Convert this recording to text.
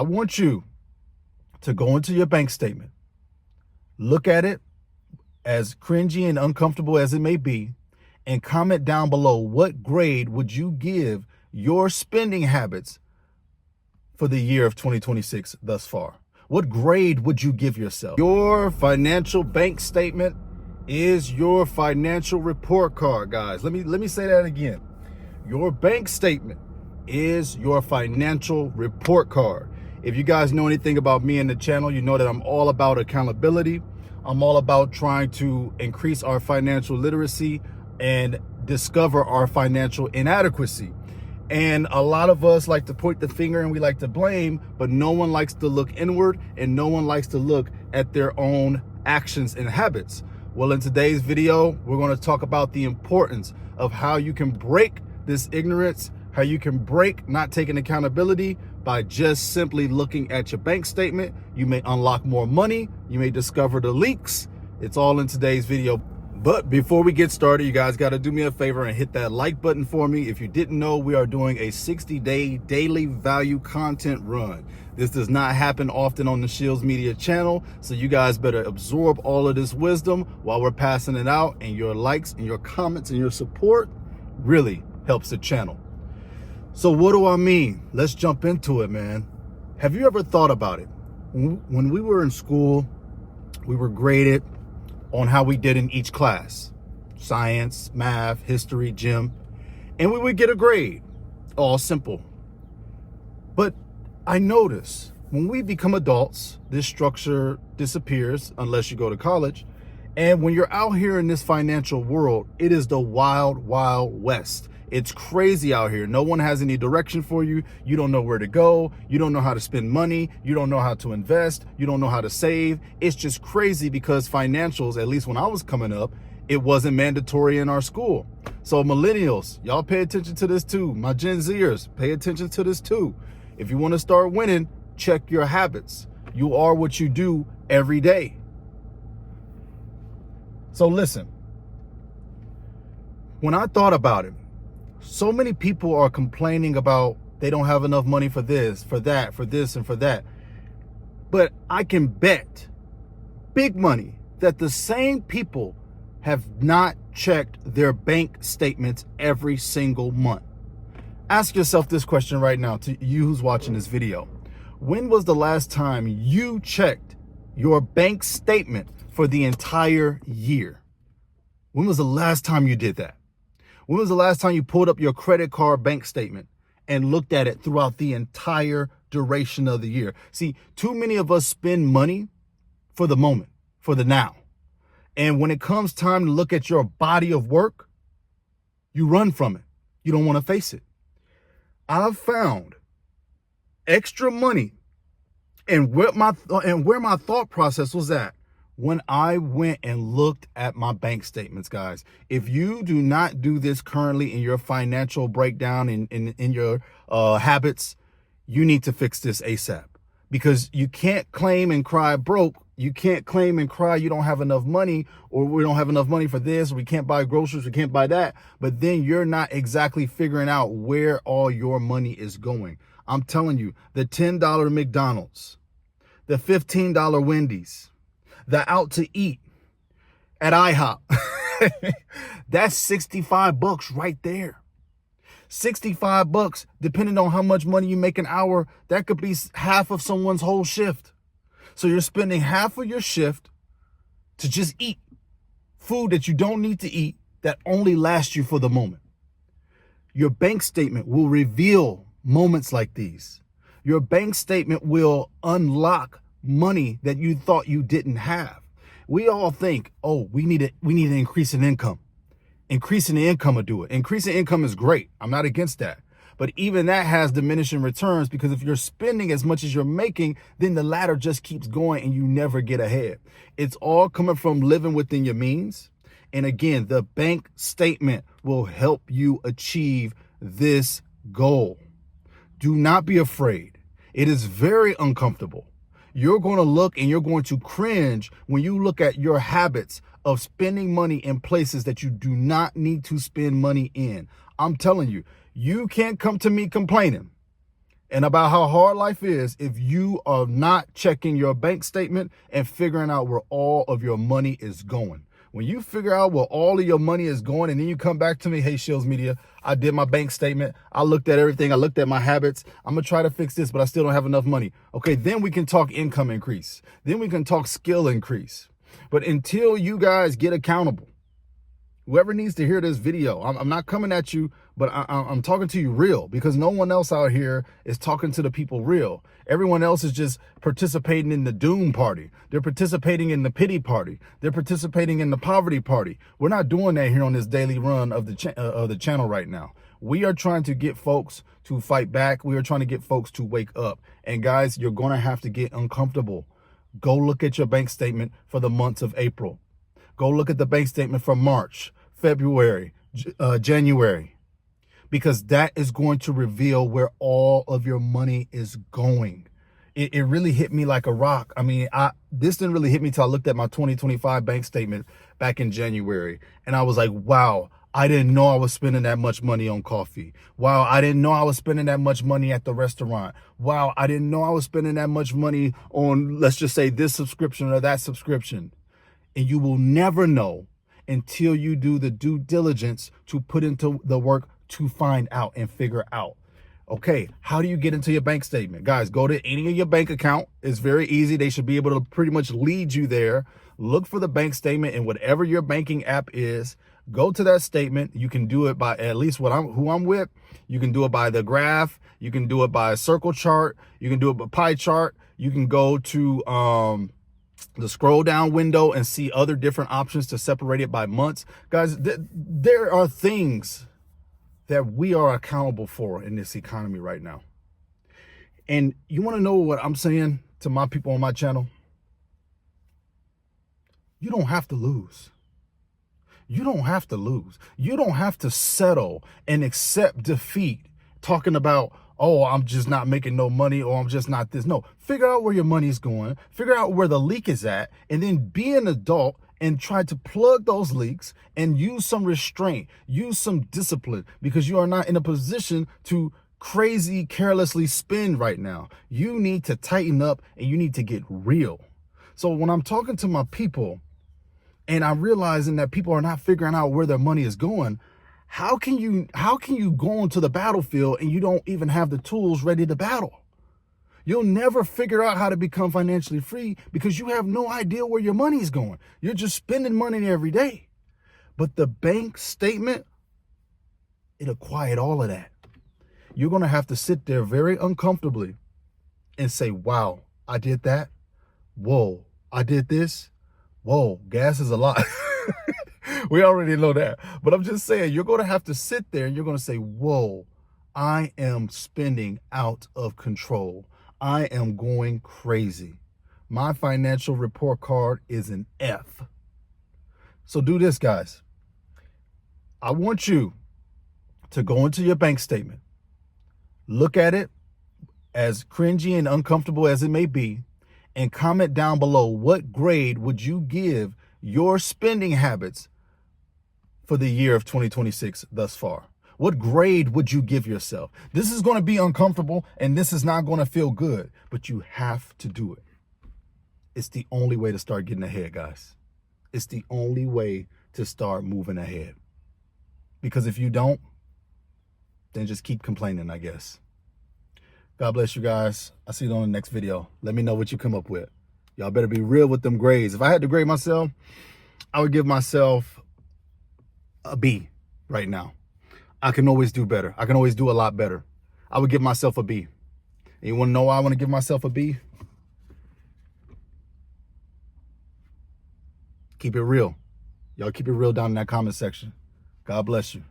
I want you to go into your bank statement, look at it, as cringy and uncomfortable as it may be, and comment down below what grade would you give your spending habits for the year of 2026 thus far. What grade would you give yourself? Your financial bank statement is your financial report card, guys. Let me say that again. Your bank statement is your financial report card. If you guys know anything about me and the channel, you know that I'm all about accountability. I'm all about trying to increase our financial literacy and discover our financial inadequacy. And a lot of us like to point the finger and we like to blame, but no one likes to look inward and no one likes to look at their own actions and habits. Well, in today's video, we're going to talk about the importance of how you can break this ignorance, how you can break not taking accountability by just simply looking at your bank statement. You may unlock more money. You may discover the leaks. It's all in today's video. But before we get started, you guys got to do me a favor and hit that like button for me. If you didn't know, we are doing a 60-day daily value content run. This does not happen often on the Shields Media channel, so you guys better absorb all of this wisdom while we're passing it out, and your likes and your comments and your support really helps the channel. So what do I mean? Let's jump into it, man. Have you ever thought about it? When we were in school, we were graded on how we did in each class: science, math, history, gym, and we would get a grade, all simple. But I notice when we become adults, this structure disappears unless you go to college. And when you're out here in this financial world, it is the wild, wild west. It's crazy out here. No one has any direction for you. You don't know where to go. You don't know how to spend money. You don't know how to invest. You don't know how to save. It's just crazy because financials, at least when I was coming up, it wasn't mandatory in our school. So millennials, y'all pay attention to this too. My Gen Zers, pay attention to this too. If you want to start winning, check your habits. You are what you do every day. So listen, when I thought about it, so many people are complaining about they don't have enough money for this, for that, for this, and for that. But I can bet big money that the same people have not checked their bank statements every single month. Ask yourself this question right now, to you who's watching this video. When was the last time you checked your bank statement for the entire year? When was the last time you did that? When was the last time you pulled up your credit card bank statement and looked at it throughout the entire duration of the year? See, too many of us spend money for the moment, for the now. And when it comes time to look at your body of work, you run from it. You don't want to face it. I've found extra money and where my thought process was at when I went and looked at my bank statements, guys. If you do not do this currently in your financial breakdown, in your habits, you need to fix this ASAP, because you can't claim and cry broke. You can't claim and cry you don't have enough money, or we don't have enough money for this, or we can't buy groceries, we can't buy that. But then you're not exactly figuring out where all your money is going. I'm telling you, the $10 McDonald's, the $15 Wendy's, the out to eat at IHOP, that's 65 bucks right there. 65 bucks, depending on how much money you make an hour, that could be half of someone's whole shift. So you're spending half of your shift to just eat food that you don't need to eat, that only lasts you for the moment. Your bank statement will reveal moments like these. Your bank statement will unlock money that you thought you didn't have. We all think, oh, we need an increase in income. Increasing the income will do it. Increasing income is great. I'm not against that. But even that has diminishing returns, because if you're spending as much as you're making, then the ladder just keeps going and you never get ahead. It's all coming from living within your means. And again, the bank statement will help you achieve this goal. Do not be afraid. It is very uncomfortable. You're going to look and you're going to cringe when you look at your habits of spending money in places that you do not need to spend money in. I'm telling you, you can't come to me complaining and about how hard life is if you are not checking your bank statement and figuring out where all of your money is going. When you figure out where all of your money is going, and then you come back to me, hey, Shields Media, I did my bank statement. I looked at everything. I looked at my habits. I'm going to try to fix this, but I still don't have enough money. Okay, then we can talk income increase. Then we can talk skill increase. But until you guys get accountable, whoever needs to hear this video, I'm not coming at you, but I'm talking to you real, because no one else out here is talking to the people real. Everyone else is just participating in the doom party. They're participating in the pity party. They're participating in the poverty party. We're not doing that here on this daily run of the channel right now. We are trying to get folks to fight back. We are trying to get folks to wake up. And guys, you're going to have to get uncomfortable. Go look at your bank statement for the months of April. Go look at the bank statement for March, February, January, because that is going to reveal where all of your money is going. It really hit me like a rock. I mean, this didn't really hit me till I looked at my 2025 bank statement back in January. And I was like, wow, I didn't know I was spending that much money on coffee. Wow, I didn't know I was spending that much money at the restaurant. Wow, I didn't know I was spending that much money on, let's just say, this subscription or that subscription. And you will never know until you do the due diligence to put into the work to find out and figure out. Okay, how do you get into your bank statement? Guys, go to any of your bank account. It's very easy. They should be able to pretty much lead you there. Look for the bank statement in whatever your banking app is. Go to that statement. You can do it by, at least who I'm with. You can do it by the graph. You can do it by a circle chart. You can do it by pie chart. You can go to the scroll down window and see other different options to separate it by months. Guys, there are things that we are accountable for in this economy right now. And you want to know what I'm saying to my people on my channel? You don't have to lose. You don't have to lose. You don't have to settle and accept defeat talking about, oh, I'm just not making no money, or I'm just not this. No, figure out where your money's going, figure out where the leak is at, and then be an adult and try to plug those leaks and use some restraint, use some discipline, because you are not in a position to crazy, carelessly spend right now. You need to tighten up and you need to get real. So when I'm talking to my people and I'm realizing that people are not figuring out where their money is going, how can you go onto the battlefield and you don't even have the tools ready to battle? You'll never figure out how to become financially free because you have no idea where your money is going. You're just spending money every day. But the bank statement, it'll quiet all of that. You're going to have to sit there very uncomfortably and say, wow, I did that. Whoa, I did this. Whoa, gas is a lot. We already know that. But I'm just saying, you're going to have to sit there and you're going to say, whoa, I am spending out of control. I am going crazy. My financial report card is an F. So do this, guys. I want you to go into your bank statement, look at it, as cringy and uncomfortable as it may be, and comment down below, what grade would you give your spending habits for the year of 2026 thus far? What grade would you give yourself? This is going to be uncomfortable and this is not going to feel good, but you have to do it. It's the only way to start getting ahead, guys. It's the only way to start moving ahead. Because if you don't, then just keep complaining, I guess. God bless you guys. I'll see you on the next video. Let me know what you come up with. Y'all better be real with them grades. If I had to grade myself, I would give myself a B right now. I can always do better. I can always do a lot better. I would give myself a B. And you want to know why I want to give myself a B? Keep it real. Y'all keep it real down in that comment section. God bless you.